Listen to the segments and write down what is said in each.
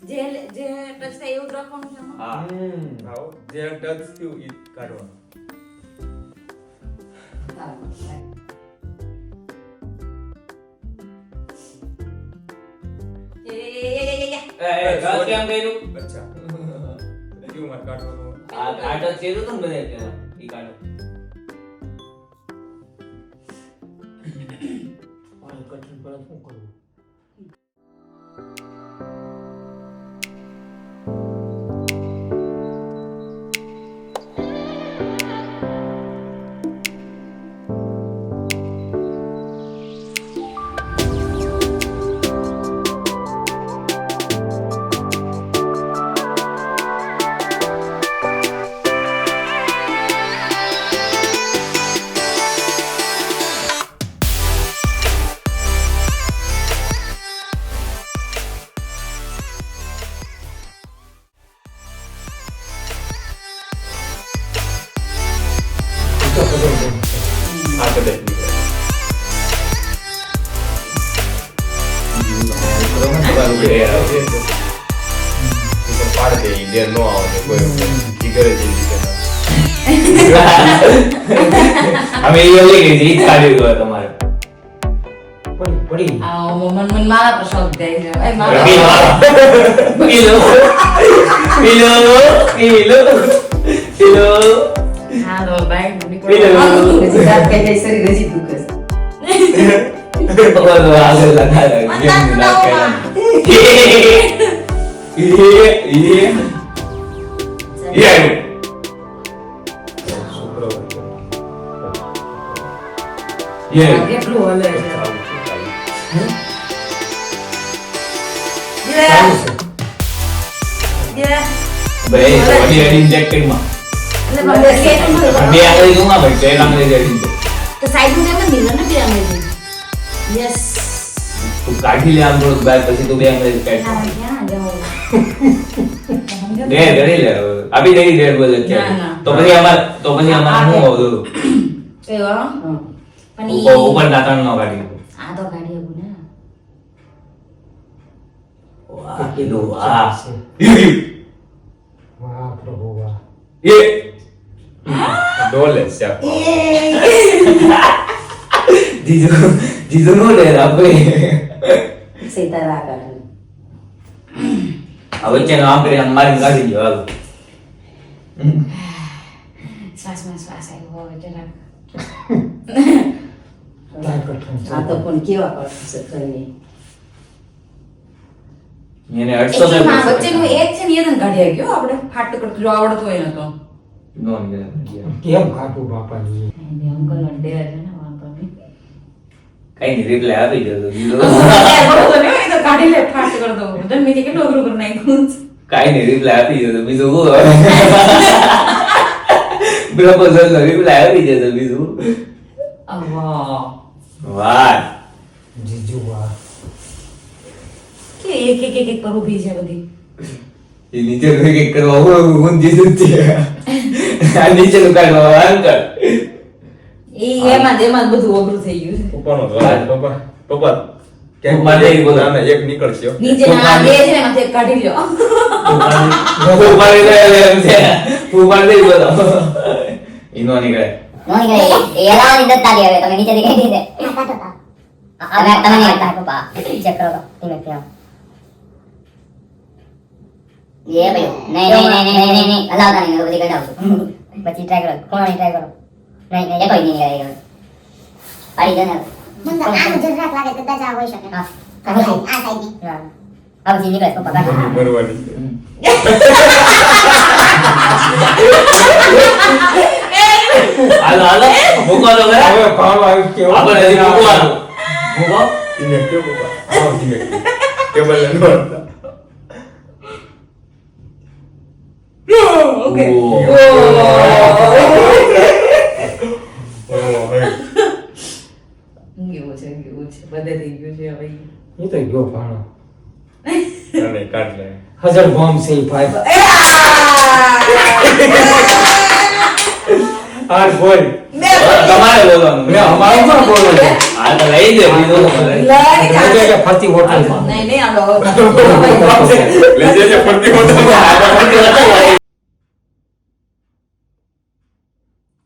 જે ટચ થાય એવું જ રાખવાનું છે. હા આવો જે ટચ થયું ઈ કાઢવાનું. એ રસ કેમ કર્યું? અચ્છા ક્યું માર કાઢવાનું. આ તો ચેરું તો બધે પેલા ઈ કાઢો. કઠિન પર શું કરવું? આ કદાચ પાડ દે ઈ દેર નો આવે કોઈ ઈ કરે છે ઈ અમે ઈ ઓલી ગઈ ઈ કાઢી દો તમારે. પડી આ મન મારા પર શોખ દે છે. એ મારા કિલો હા તો બાઈક નીકળો. હજી દાંત કઈ જાય શરીર હજી દુખે છે. આગળ લગા છોકરો કેટલું હલે છે. ભાઈ ઓલી ઇન્જેક્ટિંગ માં એટલે બંને બે આંગળી દઉંગા ભાઈ બે આંગળી દે દીધો તો સાઈડ માં કેમ નીકળે ને બે આંગળી. યસ. તું કાઢી લે આમ થોડું બાર પછી તું બે આંગળી કાઢ ક્યાં જાઓ. દે કરી લે આપી દઈ દે બોલ ના, ના. તો પછી અમાર હું આવતું એવા પણ ઉપર દાંતણ નો કાઢી આ તો ગાડી આવું ને. વાહ કિલો વાહ વાહ પ્રભુ વાહ. એ ડોલે છે જીજુ નો લે આપણે સીતારા કાઢે. હવે ચેનો આમ કરી આમ મારી કાઢી ગયો હાલો શ્વાસમાં શ્વાસ આવ્યો હવે જરાક. આ તો પણ કેવા કરશે કઈ એને એકચ્યુઅલી 800 માં વચ્ચેનું એક છે ને એ તને કાઢી ગયો આપણે ફાટકડ કર્યો આવડતો હોય ને તો. નો ને કેમ ખાટું બાપાજી? એ અંકલ નો ડેર છે ને વાંધો નહીં. કઈ ની રિપ્લાય આપી દો દીધો બરોબર ને એ તો કાઢી લે ફાટ કર દો. જન્મી થી કેટલું અઘરું કરી નાખ્યું. કઈ ની રિપ્લાય આપી દો બીજું શું પ્રપોઝલ નો રિપ્લાય આપી દે બીજું વાહ વાહ જીજુ વાહ. કે એક પર ઊભી છે બધી. એ નીચે નું એક કરવા હું જીજુ છે આ નીચે નું કાઢવા અંકલ એમાં જ બધું અઘરું થઈ ગયું છે. પપ્પાનો દ્વારા પપ્પા પપ્પા પપ્પા દે ઈ બોલો. આને એક નીકળશે હો. નીચે ના બે છે ને એમાંથી એક કાઢી લ્યો. ફૂફાડી દે બોલો ઈનો નીકળે નો નીકળે એ એલાવાની દત્તાલી હવે તમે નીચેથી કઈ દીધે હવે તમે નહીં કરતા પપ્પા ચેક કરો તો ધીમે ધીમે એ ભાઈ નહીં હલાવતા નહીં બધી કઢાવશું પછી ટ્રાય કરો કોણ ટ્રાય કરો નહીં એ કોઈ નહીં નીકળે પાડી દે ને મને આનું જરાક લાગે કદાચ આ હોઈ શકે. હા આ સાઈડની. હા પછી નીકળે પપ્પા કાઢો ભરવાની છે. હાલો હાલો મૂકો તો હવે ખરા ભાવ આવ્યો કેવો? આપણે હજી મૂકવાનું મૂકો ધીમે કયો પપ્પા આવો ધીમે ટેબલ ને નો ઓકે. એવું છે બધે થઈ ગયું છે હવે. એ તો ગયો ભાણો. અને કાઢ લે હજાર બોમ્બ છે ઈ ભાઈ. હાલ બોલ તમારે બોલવાનું મેં અમારું પણ બોલો છે હા તો લઈ દે બીજું શું કરે? લઈ જાય ફરતી હોટલમાં નહીં નહીં આલો લઈ જજે ફરતી હોટલમાં.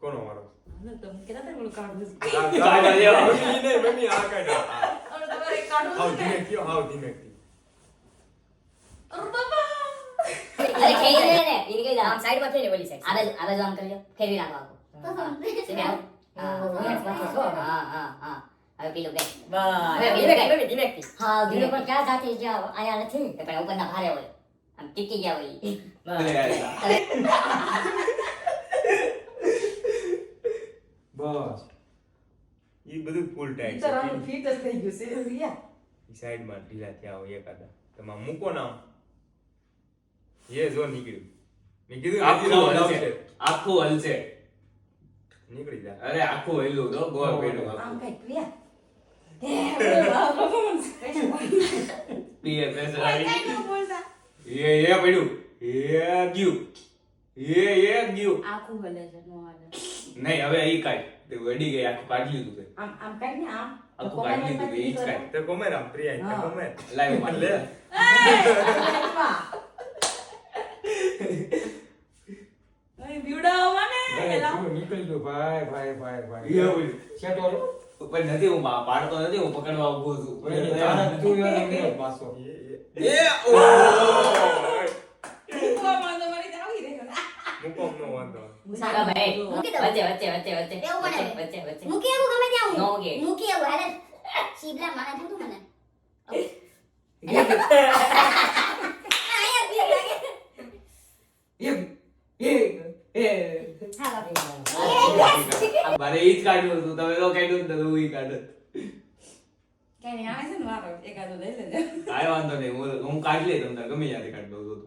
કોનો મારો તમે કેતા હતા ઓલું કાઢવું મમ્મી આ કાઢો. ઓલું તમારે કાઢવું હાવ છે ને? ધીમે કયો, હાવ ધીમે કયો. અરે બાબા અરે ખેઈ લે ને ઈ નીકળી જા આમ સાઈડ માં થઈને બોલી સાઈડ આ બાજુ આમ કરજો ફેરવી નાખો આખું સીધે આવો હા હવે પેલું બે બસ ધીમે હા ધીમે પણ ક્યાં જાતી જાવ આયા નથી પણ ઉપર ના ભારે હોય આમ ટીકી ગયા હોય બસ ઈ બધું ફૂલ ટાઈટ છે. બિચારાનું ફિટ જ થઈ ગયું છે રિયા ઈ સાઈડમાં ઢીલા થયા હોય એકાદા. તમે મૂકો ના આમ. એ જો નીકળ્યું. મેં કીધું આખું આવશે. હલશે આખું હલશે નીકળી જાય. અરે આખું હેલું તો ગોળ પેડું આમ આખું કઈ ક્રિયા પરફોર્મન્સ પીએ પ્રેશર આવી કઈ ન બોલતા એ પડ્યું એ ગયું એ ગયું આખું હલે છે નો હાલે નહીં હવે ઈ કાઢ તે વડી ગઈ આખું કાઢી લીધું તે આમ આમ કઈ ને આમ આખું કાઢી લીધું તે ઈ જ કાઢ તે કોમેર આમ પ્રિયા તે હા. કોમેર. લાઈવ માં લે. નીકળી ગયો ભાઈ ભાઈ ભાઈ એ ભાઈ પડ્યું. શેટો પણ નથી હું પાડતો નથી હું પકડવા ઉભો છું તારા તું યાર મેં પાછો એ ઓ મૂકો નો વાંધો. સાગા ભાઈ વચ્ચે એવું મને. વચ્ચે મૂકી એવું ગમે ત્યાં નો હું. કે. મૂકી એવું હાલે શીબલા મને થતું મને હા બાપુ. મારે ઈ જ કાઢવું હતું તમે તો કાઢ્યું ને તો હું ઈ કાઢત કઈ નહીં આવે છે ને વારો એકાદો લઈ લેજે કાંઈ વાંધો નહીં હું કાઢી લઈ તમને ગમે ત્યાંથી કાઢી દઉં છું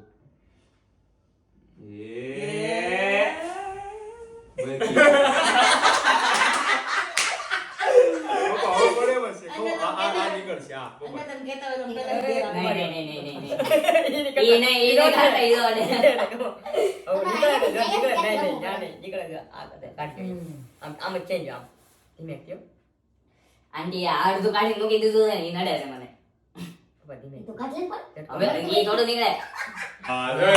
બાપા હવે બરાબર છે. કહો, આ નીકળશે આ બાપા. તમે કહેતા હોય તો પેલા નહીં ખાતા ઈ દો ને આંટી આ અડધું કાઢી મૂકી દીધું છે ને ઈ નડે છે મને તું કાઢ લે પણ. હવે ઈ થોડું નીકળે હા લે.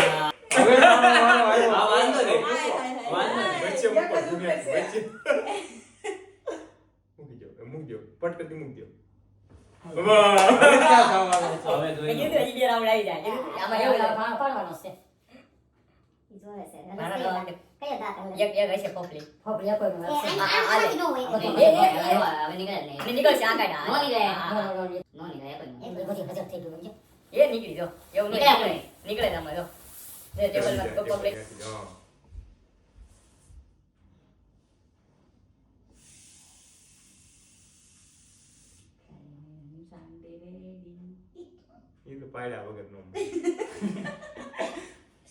હવે વારો આવ્યો. હા વાંધો નહીં વાંધો નહીં વચ્ચે મૂકો ધીમે વચ્ચે. મૂકી દો મૂકી દો પટકતી મૂકી દો. બાબા. હવે ક્યાં થવાનું છે? હવે જોઈ લો. આમાં એવું પાડવાનો છે ઈ જોવે છે. મારા તો કયો દાંત હલે? એક હશે પોપલી ફોફલિયા કોઈ એ નો આની આનાથી ન હોય. હવે નીકળે નહીં નીકળશે આ કાઢા નો નીકળે નો નીકળે એ બધી હજર થઈ ગયું છે. એ નીકળી જો એવું નહીં નીકળે નીકળે આમાં જો ટેબલ માં પોપલી હા. ઈ તો પાડ્યા વગર નો મળે.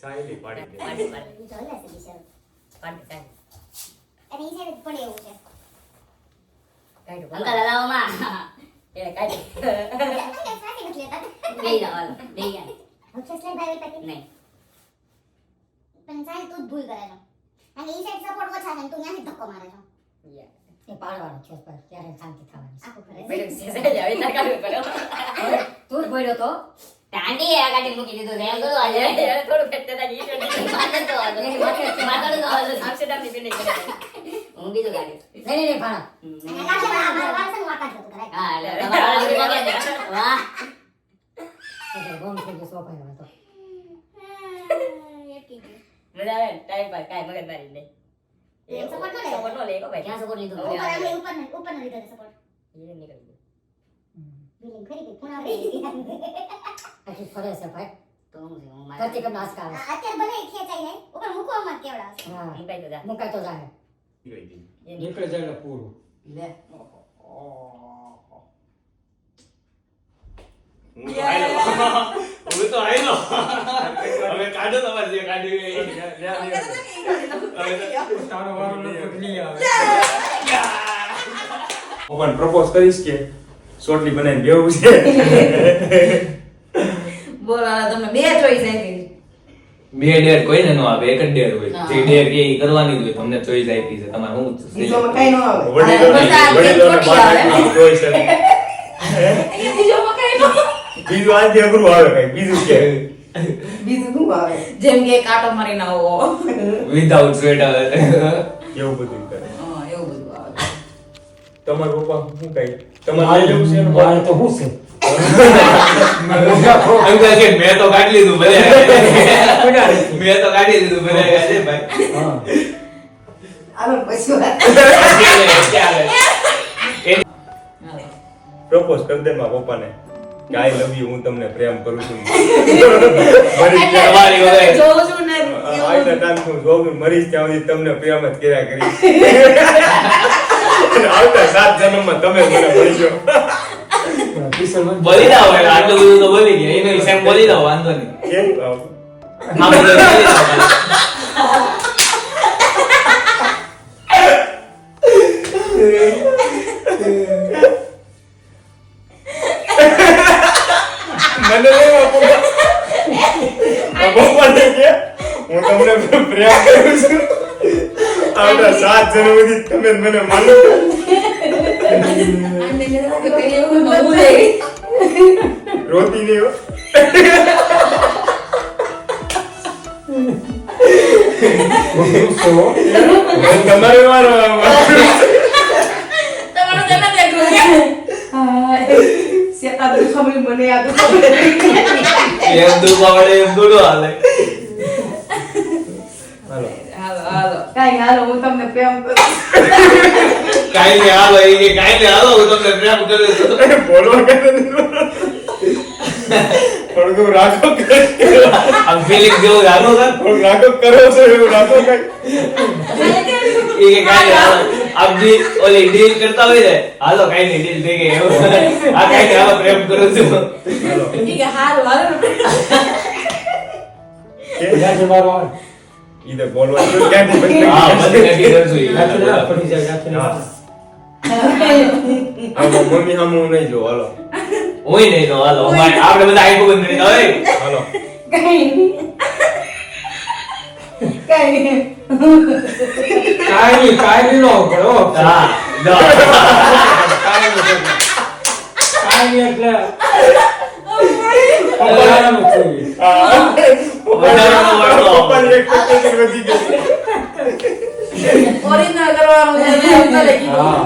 સાયલી પાડી દે. પાડી પાડી ઈ તો હલે છે બિચારો. પાડી પાડી અને ઈ સાઈડ પડે એવું છે. કાઢો અંકલ હલાવમાં એ કાઢી સાચી નથી લેતા. લઈ જાવ હાલો લઈ ગયા હવે ખેંચલે ભાઈ પછી. નહીં પણ સાઈડ તું જ ભૂલ કરે છે. અને ઈ સાઈડ સપોર્ટ ઓછા છે ને તું ત્યાંથી ધક્કો મારે છે. એ પાડવાનો છે પર ત્યારે શાંતિ થવાની આખું ફરે છે. મેડમ સીધા જાવ ઇતના કાઢવું પડે હવે તું જ બોલ્યો તો દાંડી આ કાઢી મૂકી દીધું એમ કરું આજે થોડું ફેટ દેતા ઈ માથે તો માથે તો આક્ષેપ ની બિને કરે હું બીજું કાઢી નહીં ભાણા અને કાઢે પણ આ મારા વાળ છે ને વાંકા જ હતું કરાય. હા એટલે તમારા મગે દે વાહ એટલે ગોમ થઈ ગયો સોફા હતો એકી ગયું. મજા આવે ને ટાઈમ પાસ કાઈ મગજ મારી નહીં એ support નો લે? સપોર્ટ નો લે કો ભાઈ ક્યાં સપોર્ટ લીધો ઉપર આમે ઉપર નો લીધો છે સપોર્ટ. એ નીકળી ગયું બિલિંગ ખરી ગઈ પૂણા રહી ગઈ. આખી ફરે છે ભાઈ તો હું છે હું ધરતી મારા કપ નાશ આવે અત્યારે ભલે ખેંચાઈ જાય ઉપર મૂકવામાં કેવડાવશે. હા મુકાઈ તો જા મુકાય તો જાય નીકળી ગઈ. નીકળી જાય એટલે પૂરું લે હું તો આયલો હવે કાઢો તમારે જે કાઢ્યું એ. તારો વારો લગભગ નહીં આવે હું પણ પ્રપોઝ કરીશ કે શોર્ટલી બનાવીને બેવું છે. બોલો હવે તમને બે ચોઈસ આપી બે ડેર કોઈને નો આવે, એક જ ડેર હોય. હા. જે ડેર કે ઈ કરવાની જ હોય. તમને ચોઈસ આપી છે, તમારે શું બીજોમાં કઈ ન આવે. વડીલોને બસ આ વડીલોને ખોટી વાત આવે. એટલી choice છે. અહીંયા બીજો મકાઈ નો. બીજું આજે અઘરું આવે કઈ બીજું કે બીજું શું આવે? જેમ કે કાંટો મારીને આવો. Without sweater. એવું બધું કરે. હા, એવું બધું આવે. તમારા પપ્પા શું કઈ તમારે મારે લઈ લેવું છે એનું મારે તો શું છે? એમ કહે છે, મેં તો કાઢી લીધું ભલે. કોઈના નથી. મેં તો કાઢી લીધું ભલે. કહે છે, ભાઈ. હા. આનો પછી વાત. ચાલે. હાલો. પ્રપોઝ કરી દે મારા પપ્પાને કે આઈ લવ યુ, હું તમને પ્રેમ કરું છું. મરીશ ત્યાં- તમારી વગર. જોઉં છું ને આટલા ટાઈમ હું જોઉં છું, મરીશ ત્યાં સુધી તમને પ્રેમ જ કર્યા કરીશ. અને આવતા 7 જન્મમાં તમે મને મળજો. કિશોર બોલી દો હવે, આટલું બધું તો બોલી ગયા. એનો હિસાબ બોલી દો, વાંધો નહીં. કેમ? આ બધું બોલી દો. મને લેવા પપ્પા. પપ્પાને કે હું તમને પ્રેમ કરું છું. આવતા 7 જન્મ સુધી તમે મને માનો. રોતી નહીં હો. તમારે મારો શેતા તો ખબર મને આ તો ખબર એમ દુખવા પડે એમ થોડું હાલે. હાલો. કાંઈ હાલો હું તમને પ્રેમ કરું. કાંઈ નહીં હાલો, એ કે કાંઈ નહીં હાલો, હું તમને પ્રેમ કરું છું. બોલવા કે થોડું રાખો આમ feeling જેવું હાલો છે. થોડું રાખો કરો છો એવું રાખો કઈ. એ કે કાંઈ નહીં હાલો. આપ જી ઓલી deal કરતા હોય ને, હાલો કાંઈ નહીં deal થઈ ગઈ એવું. આ કાંઈ નહીં હાલો, પ્રેમ કરું છું. જ્યાંથી મારો આવે. ઈ તો બોલવા તો ક્યાંથી બંધ હા, બધી નક્કી કરશું ઈ. જ્યાંથી ના પડી જાય, જ્યાંથી ના. આમાં મમ્મી સામે હું નહીં જોઉં. હાલો હોય નહીં તો હાલો. આપણે બધા આંખો બંધ કરી દો, હવે. હાલો. કાંઈ નહીં. કાંઈ નહીં. કાંઈ નો કરો. હા, જો. કાંઈ એટલે પપ્પાનું જોઈએ. વધારાનો વળતો. પપ્પાની expectation વધી ગઈ. ઓરિજિનલ કરવાનું છે મેં અત્યારે કીધું. હા.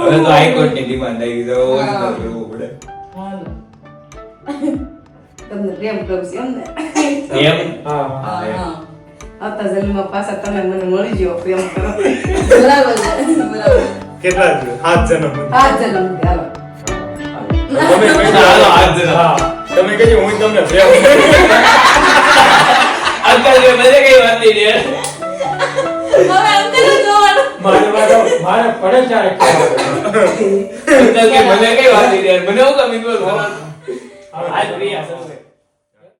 હવે તો હાઈકોર્ટની ડિમાન્ડ આવી ગઈ, તો original કરવું પડે. તમને પ્રેમ કરું છું એમ ને? એમ? હા. હા, એમ. આવતા જન્મમાં પાછા તમે મને મળી જાઓ પ્રેમ કરો. બરાબર છે, બરાબર. કેટલા છે? 7 જન્મ. 5 જન્મ હાલો. તમે કહી દો. હાલો, હાથ જરા. હા. તમે કહેજો હું તમને પ્રેમ કરું. અંકલ કે મને કઈ વાત નહીં યાર. હવે અંકલ જોવાનું. મારે પડે ત્યારે કહેવાનું. અંકલ કે મને કઈ વાત નહીં યાર. મને હું કામ ઇન્વોલ્વ કરવાનું? આ પ્રિયા સૌ